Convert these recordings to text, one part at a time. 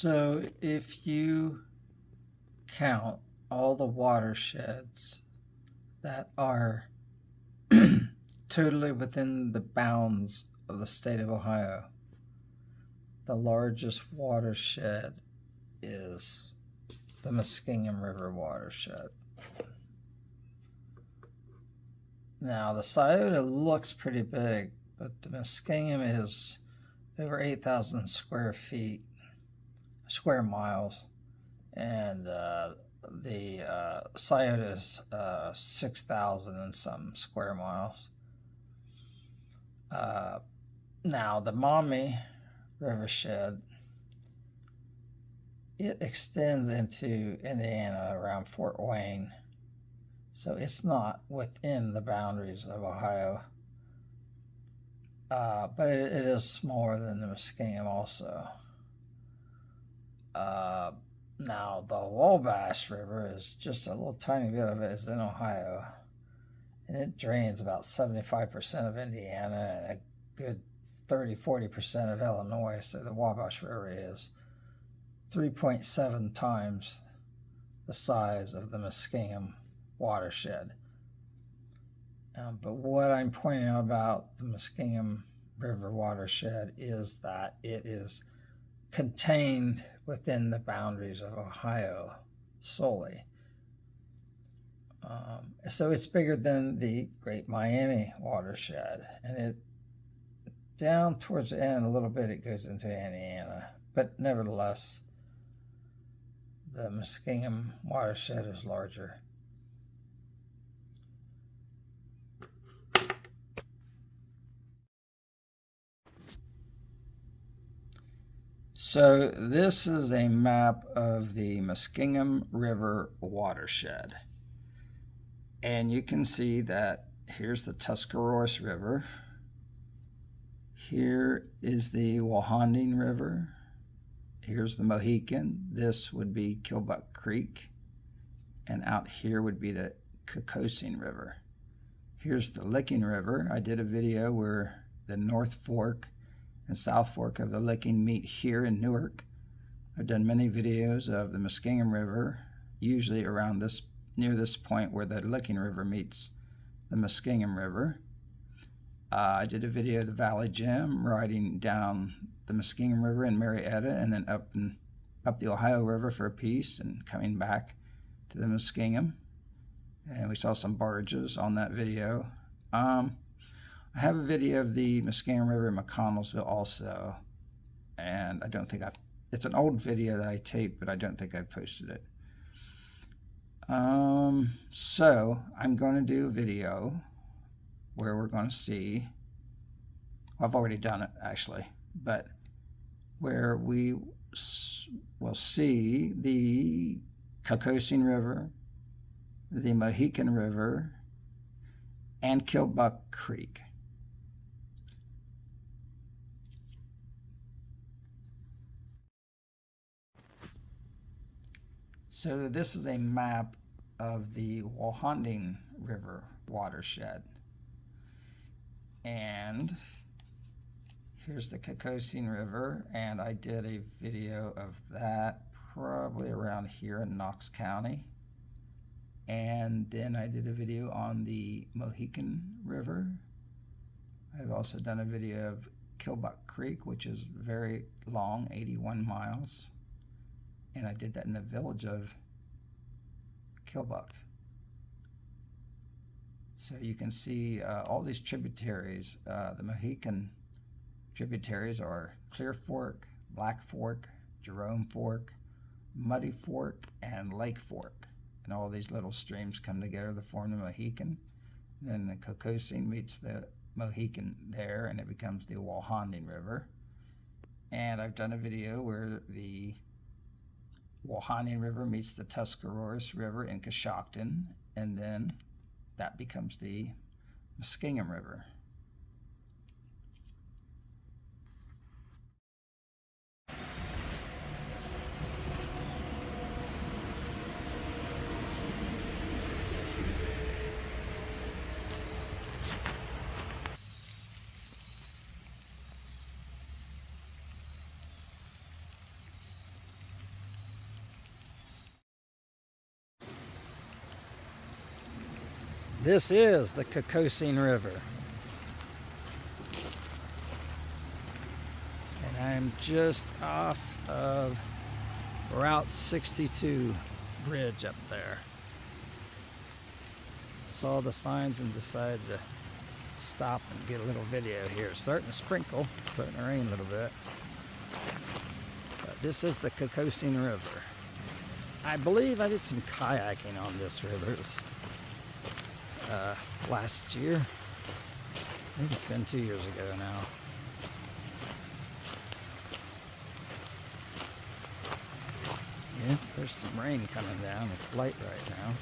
So if you count all the watersheds that are totally within the bounds of the state of Ohio, the largest watershed is the Muskingum River watershed. Now, the Scioto looks pretty big, but the Muskingum is over 8,000 square miles, and the Scioto is 6,000 and some square miles. Now, the Maumee Rivershed, it extends into Indiana around Fort Wayne, so it's not within the boundaries of Ohio, but it is smaller than the Muskingum also. Now, the Wabash River is just a little tiny bit of it is in Ohio, and it drains about 75% of Indiana and a good 30-40% of Illinois, so the Wabash River is 3.7 times the size of the Muskingum watershed. But what I'm pointing out about the Muskingum River watershed is that it is contained within the boundaries of Ohio solely. So it's bigger than the Great Miami watershed, and it down towards the end a little bit it goes into Indiana, but nevertheless the Muskingum watershed is larger. So this is a map of the Muskingum River watershed. And you can see that here's the Tuscarawas River. Here is the Walhonding River. Here's the Mohican. This would be Killbuck Creek. And out here would be the Kokosing River. Here's the Licking River. I did a video where the North Fork and South Fork of the Licking meet here in Newark. I've done many videos of the Muskingum River, usually around this, near this point where the Licking River meets the Muskingum River. I did a video of the Valley Gym riding down the Muskingum River in Marietta and then up the Ohio River for a piece and coming back to the Muskingum. And we saw some barges on that video. I have a video of the Muskingum River in McConnellsville also, and I don't think it's an old video that I taped, but I don't think I posted it. So I'm going to do a video where we're going to see, well, I've already done it actually, but where we will see the Kokosing River, the Mohican River, and Killbuck Creek. So this is a map of the Walhonding River watershed. And here's the Kokosing River, and I did a video of that probably around here in Knox County. And then I did a video on the Mohican River. I've also done a video of Killbuck Creek, which is very long, 81 miles. And I did that in the village of Killbuck. So you can see all these tributaries. The Mohican tributaries are Clear Fork, Black Fork, Jerome Fork, Muddy Fork, and Lake Fork. And all these little streams come together to form the Mohican. And then the Kokosing meets the Mohican there, and it becomes the Walhonding River. And I've done a video where the Walhonding River meets the Tuscarawas River in Coshocton, and then that becomes the Muskingum River. This is the Kokosing River. And I'm just off of Route 62 bridge up there. Saw the signs and decided to stop and get a little video here. It's starting to sprinkle, starting to rain a little bit. But this is the Kokosing River. I believe I did some kayaking on this river last year. I think it's been 2 years ago now. Yeah, there's some rain coming down. It's light right now.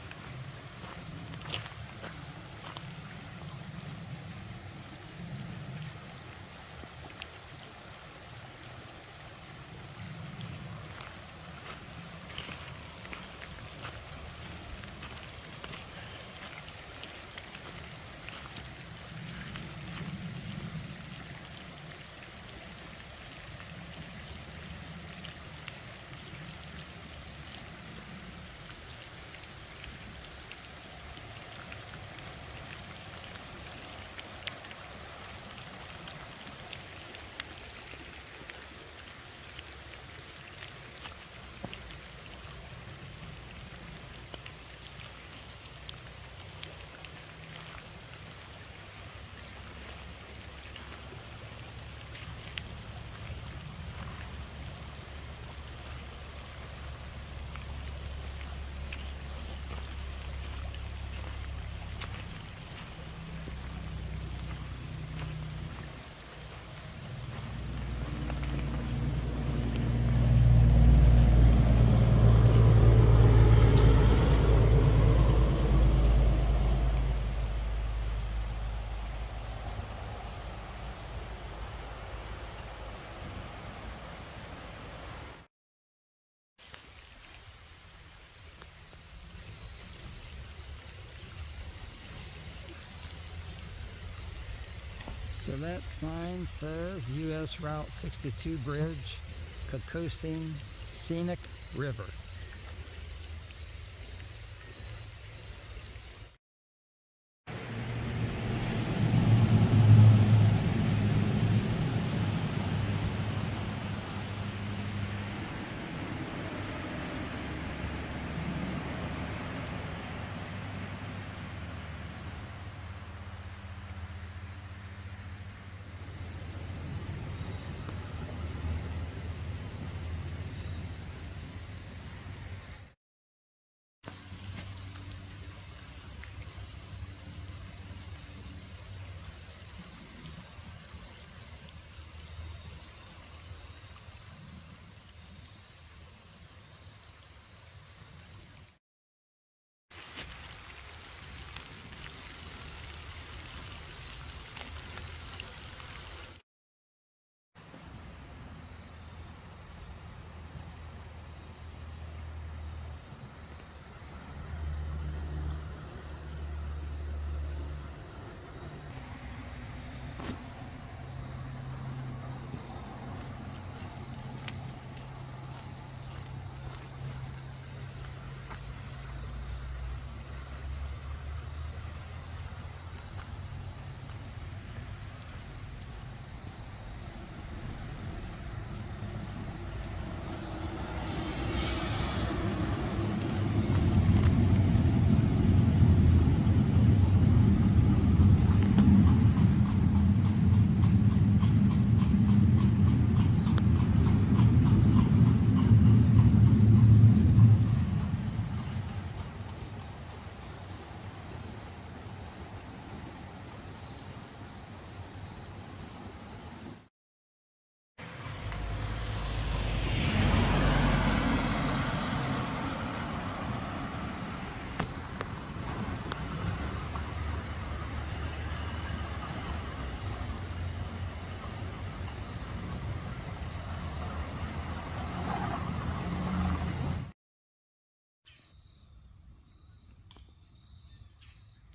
So that sign says US Route 62 Bridge, Kokosing Scenic River.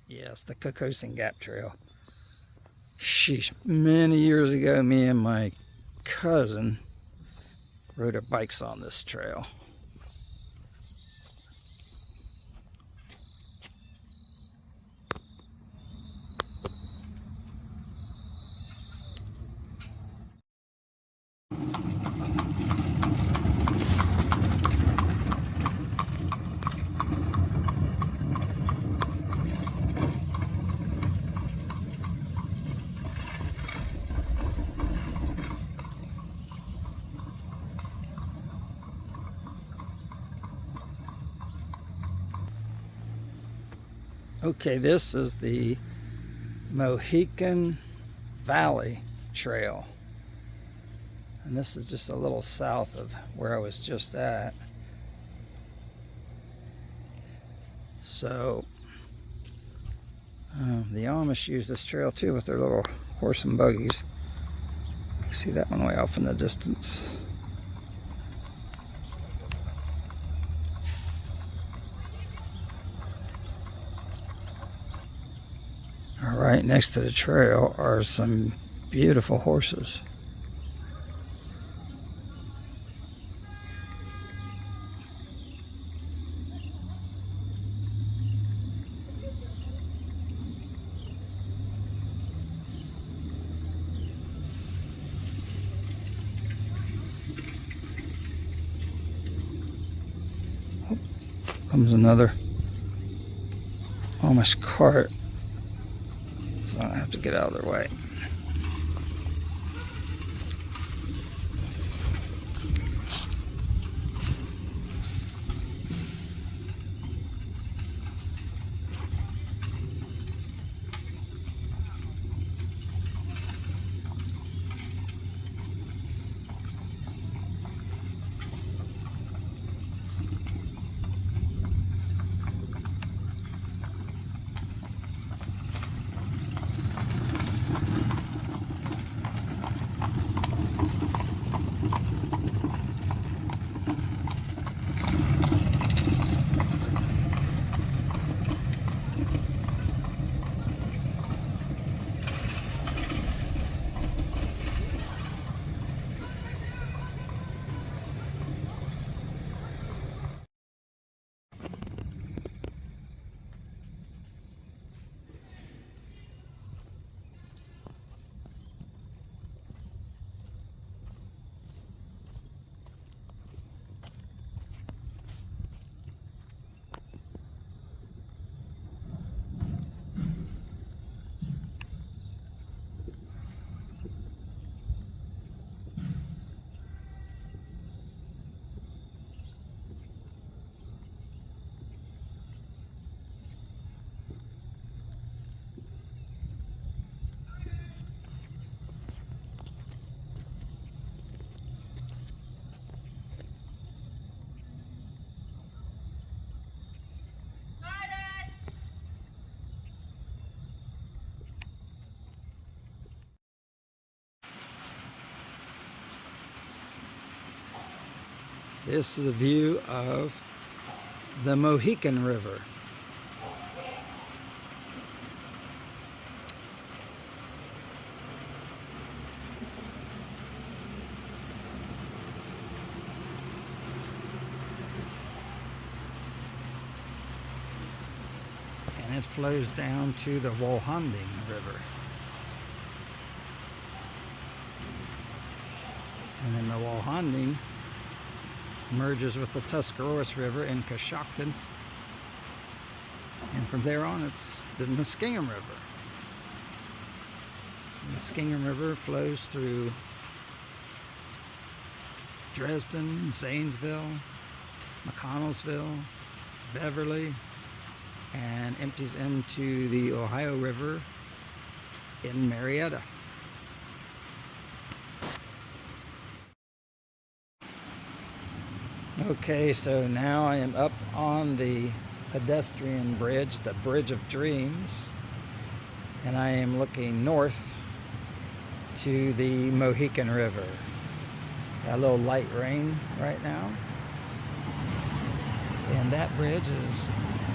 Yes, the Kokosing Gap Trail. Sheesh, many years ago, me and my cousin rode our bikes on this trail. Okay, this is the Mohican Valley Trail. And this is just a little south of where I was just at. So, the Amish use this trail too with their little horse and buggies. See that one way off in the distance. Right next to the trail are some beautiful horses. Oh, comes another Amish cart. So I have to get out of their way. This is a view of the Mohican River. And it flows down to the Walhonding River. And then the Walhonding merges with the Tuscarawas River in Coshocton, and from there on it's the Muskingum River. The Muskingum River flows through Dresden, Zanesville, McConnellsville, Beverly, and empties into the Ohio River in Marietta. Okay, so now I am up on the pedestrian bridge, the Bridge of Dreams, and I am looking north to the Mohican River. Got a little light rain right now, and that bridge is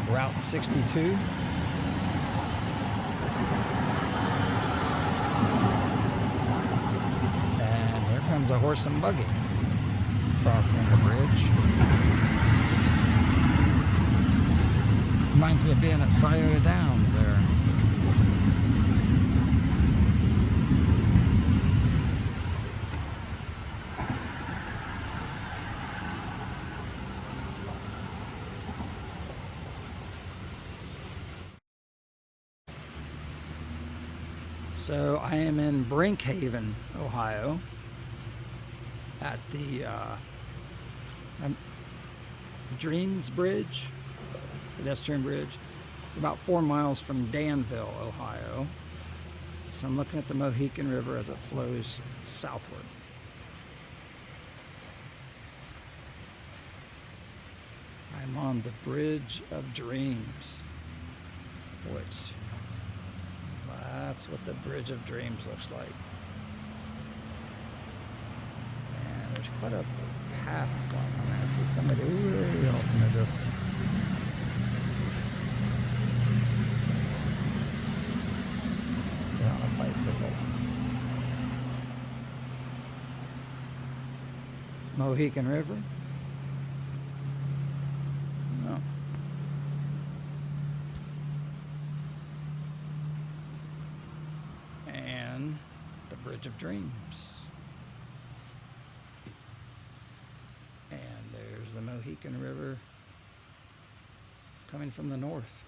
Route 62. And here comes a horse and buggy crossing the bridge. Reminds me of being at Scioto Downs there. So I am in Brinkhaven, Ohio, at the Dreams Bridge, pedestrian bridge. It's about 4 miles from Danville, Ohio. So I'm looking at the Mohican River as it flows southward. I'm on the Bridge of Dreams, which that's what the Bridge of Dreams looks like. And there's quite a path going on there. I see somebody way off in the distance. They're on a bicycle. Mohican River. No. And the Bridge of Dreams. And there's the Mohican River coming from the north.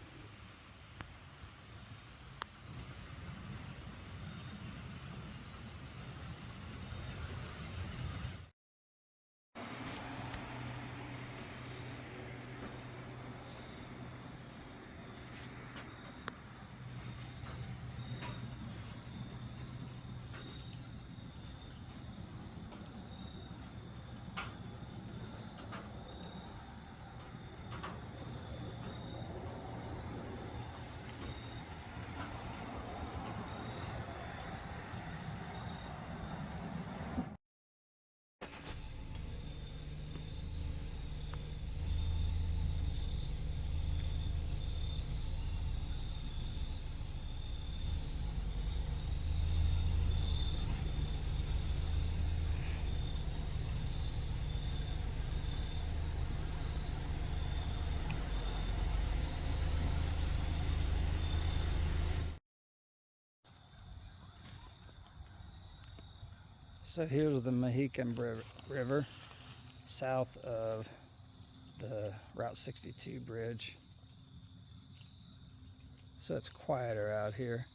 So here's the Mohican River, south of the Route 62 bridge. So it's quieter out here,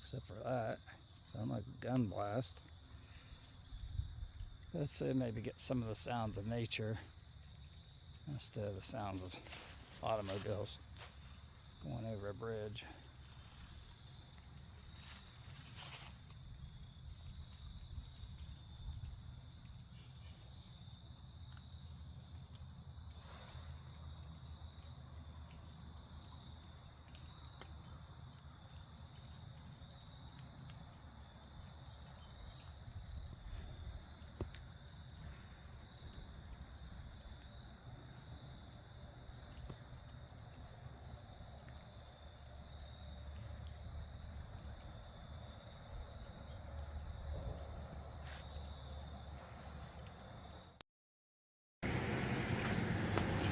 except for that. Sounds like a gun blast. Let's say maybe get some of the sounds of nature instead of the sounds of automobiles going over a bridge.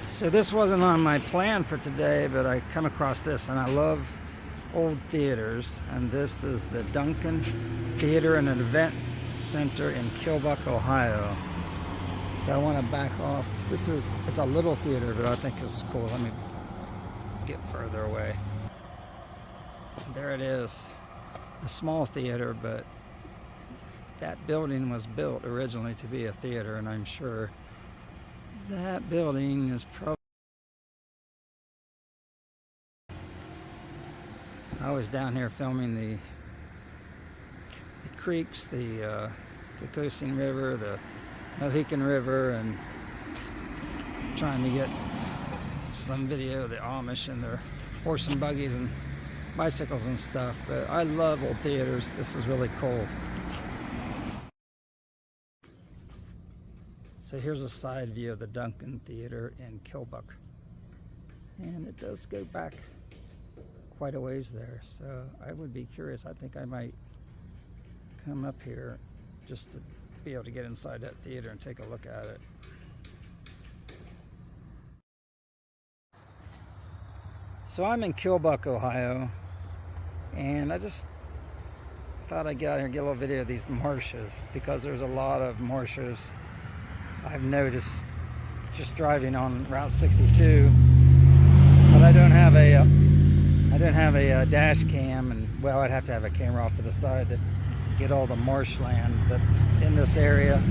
So this wasn't on my plan for today, but I come across this, and I love old theaters. And this is the Duncan Theater and Event Center in Killbuck, Ohio. So I want to back off. It's a little theater, but I think this is cool. Let me get further away. There it is, a small theater, but that building was built originally to be a theater, and I'm sure that building is probably... I was down here filming the creeks, the Kokosing River, the Mohican River, and trying to get some video of the Amish and their horse and buggies and bicycles and stuff. But I love old theaters. This is really cool. So here's a side view of the Duncan Theater in Killbuck. And it does go back quite a ways there. So I would be curious. I think I might come up here just to be able to get inside that theater and take a look at it. So I'm in Killbuck, Ohio. And I just thought I'd get out here and get a little video of these marshes, because there's a lot of marshes I've noticed just driving on Route 62, but I don't have a dash cam, and well, I'd have to have a camera off to the side to get all the marshland that's in this area.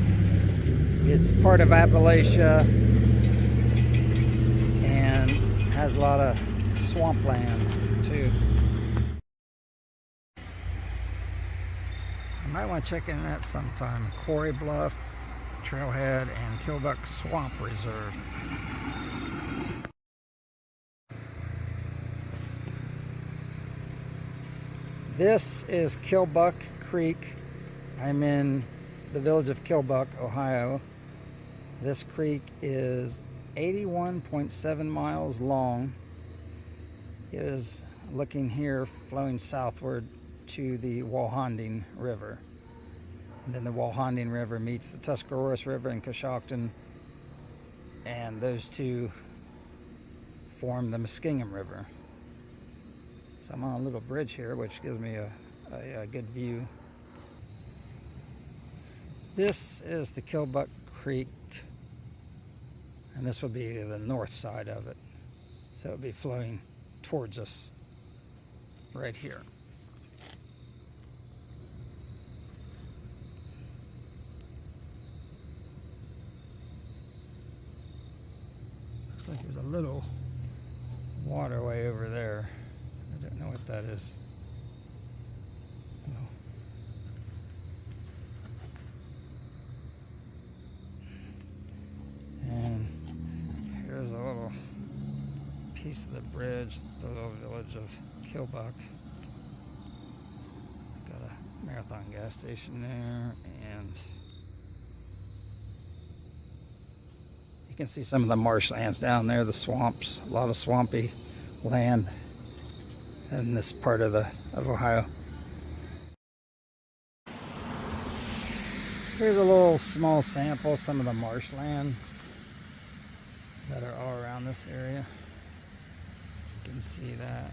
It's part of Appalachia and has a lot of swampland too. I might want to check in that sometime. Quarry Bluff, Trailhead, and Killbuck Swamp Reserve. This is Killbuck Creek. I'm in the village of Killbuck, Ohio. This creek is 81.7 miles long. It is, looking here, flowing southward to the Walhonding River. And then the Walhonding River meets the Tuscarawas River in Coshocton, and those two form the Muskingum River. So I'm on a little bridge here, which gives me a good view. This is the Killbuck Creek, and this will be the north side of it. So it'll be flowing towards us right here. Looks like there's a little waterway over there. I don't know what that is. Oh. And here's a little piece of the bridge, the little village of Killbuck. Got a Marathon gas station there, and you can see some of the marshlands down there, the swamps, a lot of swampy land in this part of Ohio. Here's a little small sample of some of the marshlands that are all around this area. You can see that.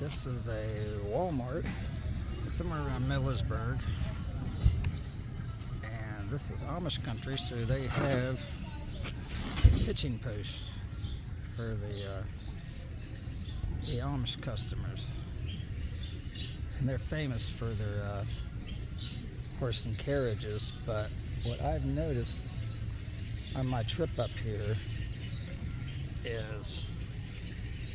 This is a Walmart somewhere around Millersburg, and this is Amish country, so they have hitching posts for the Amish customers, and they're famous for their horse and carriages. But what I've noticed on my trip up here is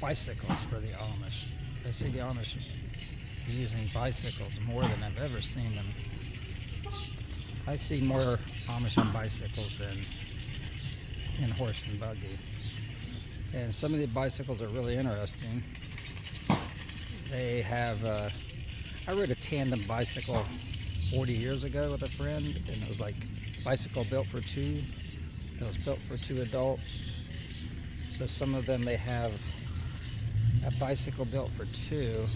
bicycles for the Amish. I see the Amish using bicycles more than I've ever seen them. I see more Amish on bicycles than in horse and buggy. And some of the bicycles are really interesting. They have, I rode a tandem bicycle 40 years ago with a friend, and it was like bicycle built for two. It was built for two adults. So some of them, they have a bicycle built for two,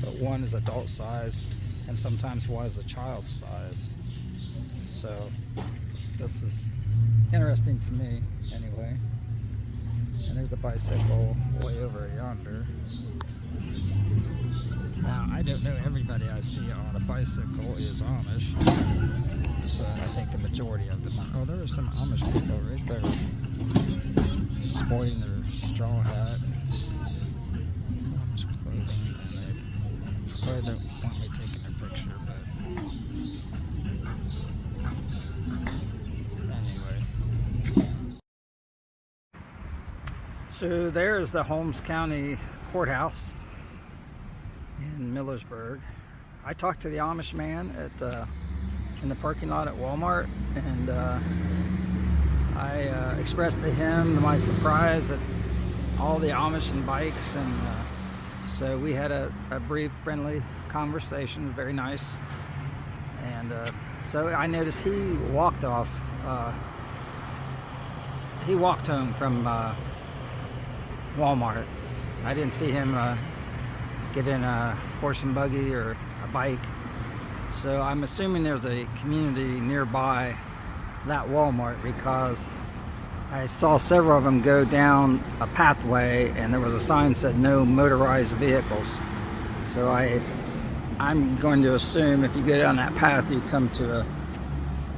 but one is adult size, and sometimes one is a child size. So this is interesting to me anyway. And there's a bicycle way over yonder. Now, I don't know everybody I see on a bicycle is Amish, but I think the majority of them are. Oh, there are some Amish people right there, sporting their straw hat, Amish clothing, and they probably don't want me taking their picture, but anyway. So there's the Holmes County Courthouse in Millersburg. I talked to the Amish man at in the parking lot at Walmart, and I expressed to him my surprise at all the Amish and bikes, and so we had a brief, friendly conversation, very nice. And so I noticed he walked off. He walked home from Walmart. I didn't see him get in a horse and buggy or a bike. So I'm assuming there's a community nearby that Walmart, because I saw several of them go down a pathway and there was a sign that said no motorized vehicles. So I'm going to assume if you go down that path you come to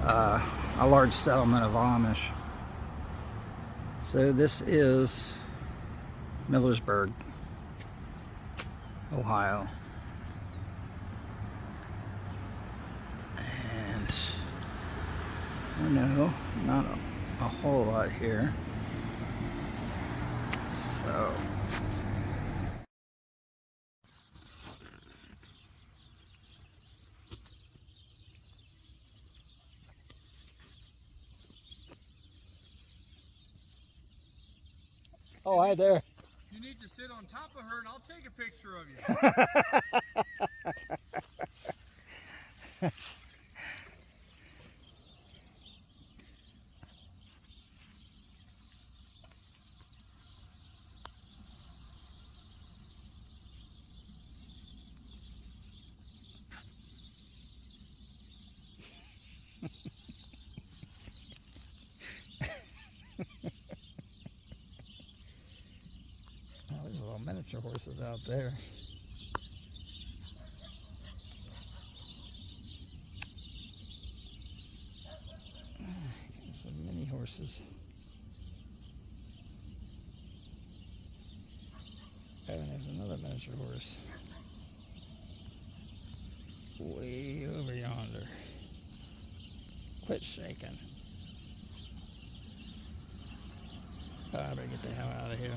a large settlement of Amish. So this is Millersburg, Ohio. And oh no, not a whole lot here. So oh, hi there. You need to sit on top of her and I'll take a picture of you. Oh, there's little miniature horses out there. Some mini horses. Oh, and there's another miniature horse. Way over yonder. Quit shaking. Oh, I better get the hell out of here.